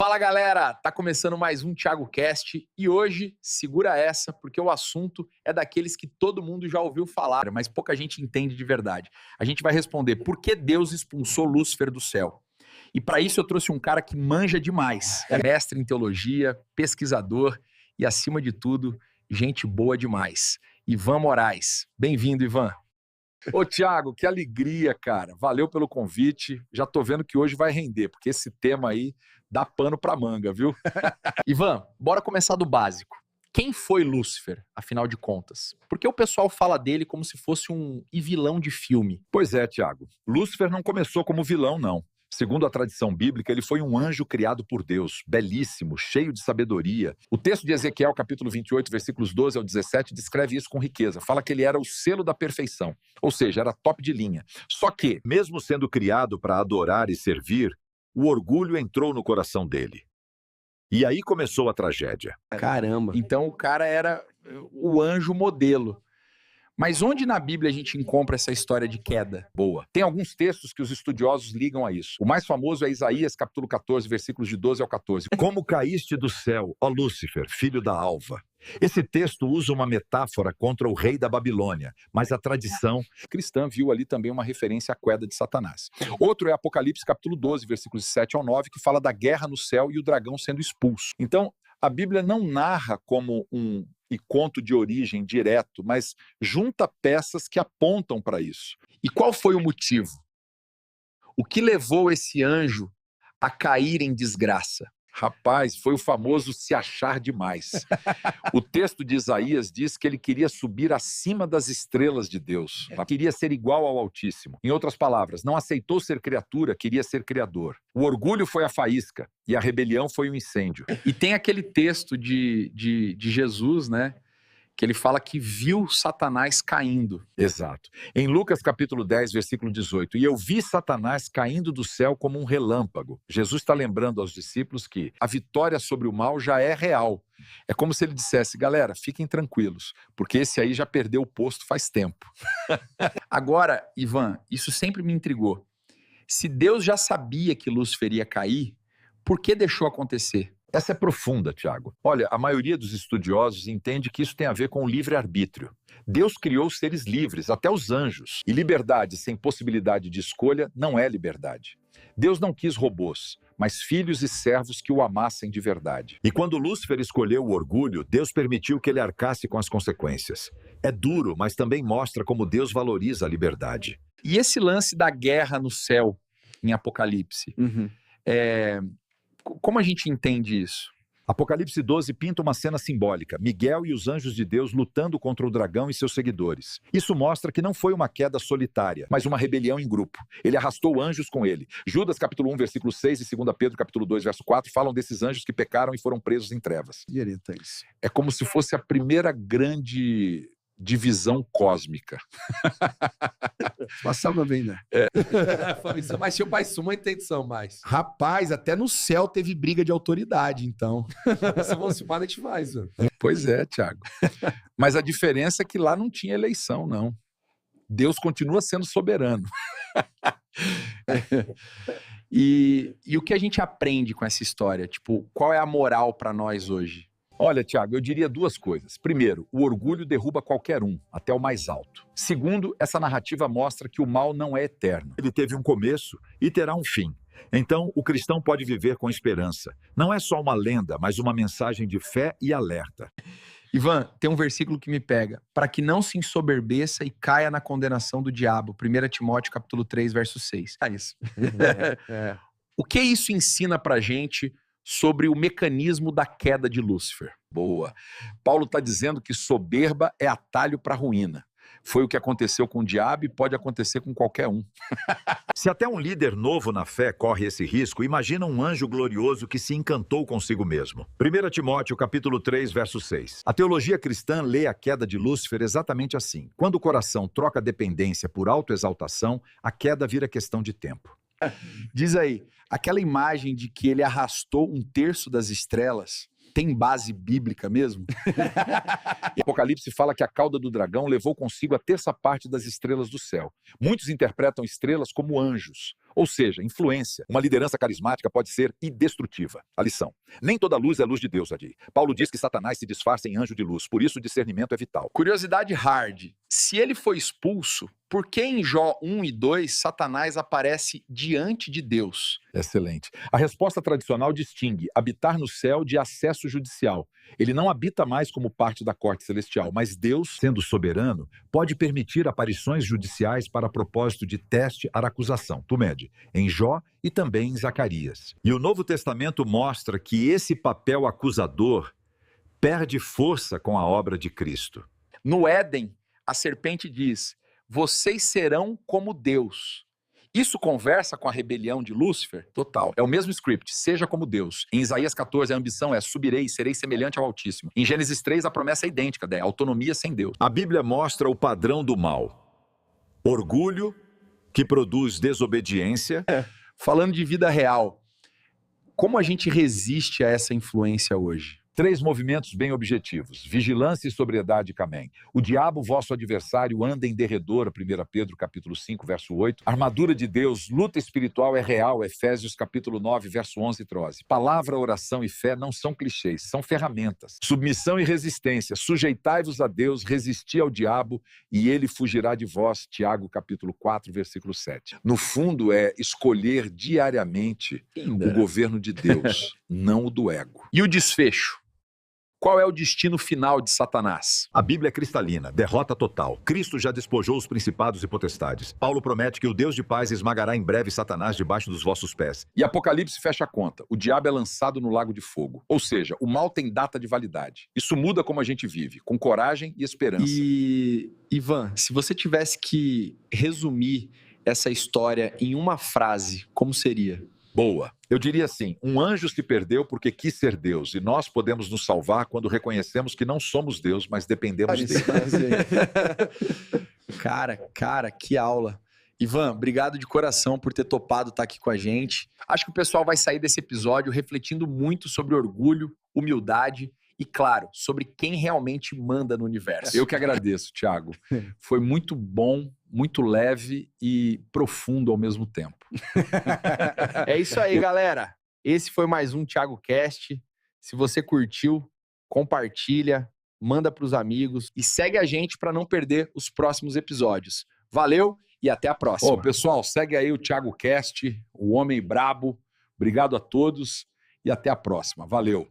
Fala galera, tá começando mais um Thiago Cast e hoje segura essa porque o assunto é daqueles que todo mundo já ouviu falar, mas pouca gente entende de verdade. A gente vai responder por que Deus expulsou Lúcifer do céu. E para isso eu trouxe um cara que manja demais. É mestre em teologia, pesquisador e acima de tudo, gente boa demais. Ivan Moraes. Bem-vindo, Ivan. Ô, Thiago, que alegria, cara. Valeu pelo convite. Já tô vendo que hoje vai render, porque esse tema aí dá pano pra manga, viu? Ivan, bora começar do básico. Quem foi Lúcifer, afinal de contas? Porque o pessoal fala dele como se fosse um vilão de filme. Pois é, Thiago. Lúcifer não começou como vilão, não. Segundo a tradição bíblica, ele foi um anjo criado por Deus, belíssimo, cheio de sabedoria. O texto de Ezequiel, capítulo 28, versículos 12 ao 17, descreve isso com riqueza. Fala que ele era o selo da perfeição, ou seja, era top de linha. Só que, mesmo sendo criado para adorar e servir, o orgulho entrou no coração dele. E aí começou a tragédia. Caramba. Então o cara era o anjo modelo. Mas onde na Bíblia a gente encontra essa história de queda? Boa. Tem alguns textos que os estudiosos ligam a isso. O mais famoso é Isaías, capítulo 14, versículos de 12 ao 14. Como caíste do céu, ó Lúcifer, filho da alva. Esse texto usa uma metáfora contra o rei da Babilônia, mas a tradição cristã viu ali também uma referência à queda de Satanás. Outro é Apocalipse, capítulo 12, versículos de 7 ao 9, que fala da guerra no céu e o dragão sendo expulso. Então, a Bíblia não narra como e conto de origem direto, mas junta peças que apontam para isso. E qual foi o motivo? O que levou esse anjo a cair em desgraça? Rapaz, foi o famoso se achar demais. O texto de Isaías diz que ele queria subir acima das estrelas de Deus. Queria ser igual ao Altíssimo. Em outras palavras, não aceitou ser criatura, queria ser criador. O orgulho foi a faísca e a rebelião foi o incêndio. E tem aquele texto de Jesus, né? Que ele fala que viu Satanás caindo. Exato. Em Lucas capítulo 10, versículo 18, e eu vi Satanás caindo do céu como um relâmpago. Jesus está lembrando aos discípulos que a vitória sobre o mal já é real. É como se ele dissesse, galera, fiquem tranquilos, porque esse aí já perdeu o posto faz tempo. Agora, Ivan, isso sempre me intrigou. Se Deus já sabia que Lúcifer ia cair, por que deixou acontecer? Essa é profunda, Thiago. Olha, a maioria dos estudiosos entende que isso tem a ver com o livre-arbítrio. Deus criou seres livres, até os anjos. E liberdade sem possibilidade de escolha não é liberdade. Deus não quis robôs, mas filhos e servos que o amassem de verdade. E quando Lúcifer escolheu o orgulho, Deus permitiu que ele arcasse com as consequências. É duro, mas também mostra como Deus valoriza a liberdade. E esse lance da guerra no céu, em Apocalipse, como a gente entende isso? Apocalipse 12 pinta uma cena simbólica, Miguel e os anjos de Deus lutando contra o dragão e seus seguidores. Isso mostra que não foi uma queda solitária, mas uma rebelião em grupo. Ele arrastou anjos com ele. Judas capítulo 1, versículo 6 e 2 Pedro capítulo 2, verso 4 falam desses anjos que pecaram e foram presos em trevas. É como se fosse a primeira grande divisão cósmica. Passava bem, né? Mas seu pai suma intenção mais. Rapaz, até no céu teve briga de autoridade, então. Se você para, a gente faz. Mano. Pois é, Thiago. Mas a diferença é que lá não tinha eleição, não. Deus continua sendo soberano. E o que a gente aprende com essa história? Tipo, qual é a moral para nós hoje? Olha, Thiago, eu diria duas coisas. Primeiro, o orgulho derruba qualquer um, até o mais alto. Segundo, essa narrativa mostra que o mal não é eterno. Ele teve um começo e terá um fim. Então, o cristão pode viver com esperança. Não é só uma lenda, mas uma mensagem de fé e alerta. Ivan, tem um versículo que me pega. Para que não se ensoberbeça e caia na condenação do diabo. 1 Timóteo, capítulo 3, verso 6. É isso. O que isso ensina pra gente sobre o mecanismo da queda de Lúcifer? Boa. Paulo está dizendo que soberba é atalho para a ruína. Foi o que aconteceu com o diabo e pode acontecer com qualquer um. Se até um líder novo na fé corre esse risco, imagina um anjo glorioso que se encantou consigo mesmo. 1 Timóteo, capítulo 3, verso 6. A teologia cristã lê a queda de Lúcifer exatamente assim. Quando o coração troca dependência por autoexaltação, a queda vira questão de tempo. Diz aí, aquela imagem de que ele arrastou 1/3 das estrelas tem base bíblica mesmo? E Apocalipse fala que a cauda do dragão levou consigo a 1/3 das estrelas do céu. Muitos interpretam estrelas como anjos. Ou seja, influência. Uma liderança carismática pode ser indestrutiva. A lição: nem toda luz é luz de Deus, Adi. Paulo diz que Satanás se disfarça em anjo de luz, por isso o discernimento é vital. Curiosidade hard. Se ele foi expulso, por que em Jó 1 e 2 Satanás aparece diante de Deus? Excelente. A resposta tradicional distingue habitar no céu de acesso judicial. Ele não habita mais como parte da corte celestial, mas Deus, sendo soberano, pode permitir aparições judiciais para propósito de teste à acusação. Tu mede, em Jó e também em Zacarias. E o Novo Testamento mostra que esse papel acusador perde força com a obra de Cristo. No Éden, a serpente diz: vocês serão como Deus. Isso conversa com a rebelião de Lúcifer? Total. É o mesmo script, seja como Deus. Em Isaías 14, a ambição é subirei e serei semelhante ao Altíssimo. Em Gênesis 3, a promessa é idêntica, é autonomia sem Deus. A Bíblia mostra o padrão do mal. Orgulho, que produz desobediência. Falando de vida real, como a gente resiste a essa influência hoje? 3 movimentos bem objetivos: vigilância e sobriedade, camém. O diabo, vosso adversário, anda em derredor, 1 Pedro capítulo 5, verso 8. Armadura de Deus, luta espiritual é real, Efésios capítulo 9, verso 11 e 13. Palavra, oração e fé não são clichês, são ferramentas. Submissão e resistência, sujeitai-vos a Deus, resisti ao diabo e ele fugirá de vós, Tiago capítulo 4, versículo 7. No fundo é escolher diariamente o governo de Deus, não o do ego. E o desfecho? Qual é o destino final de Satanás? A Bíblia é cristalina, derrota total. Cristo já despojou os principados e potestades. Paulo promete que o Deus de paz esmagará em breve Satanás debaixo dos vossos pés. E Apocalipse fecha a conta. O diabo é lançado no lago de fogo. Ou seja, o mal tem data de validade. Isso muda como a gente vive, com coragem e esperança. E, Ivan, se você tivesse que resumir essa história em uma frase, como seria? Boa. Eu diria assim: um anjo se perdeu porque quis ser Deus, e nós podemos nos salvar quando reconhecemos que não somos Deus, mas dependemos dele. Cara, que aula. Ivan, obrigado de coração por ter topado estar aqui com a gente. Acho que o pessoal vai sair desse episódio refletindo muito sobre orgulho, humildade e, claro, sobre quem realmente manda no universo. Eu que agradeço, Thiago. Foi muito bom, muito leve e profundo ao mesmo tempo. É isso aí, galera. Esse foi mais um Thiago Cast. Se você curtiu, compartilha, manda para os amigos e segue a gente para não perder os próximos episódios. Valeu e até a próxima. Pessoal, segue aí o Thiago Cast, o Homem Brabo. Obrigado a todos e até a próxima. Valeu.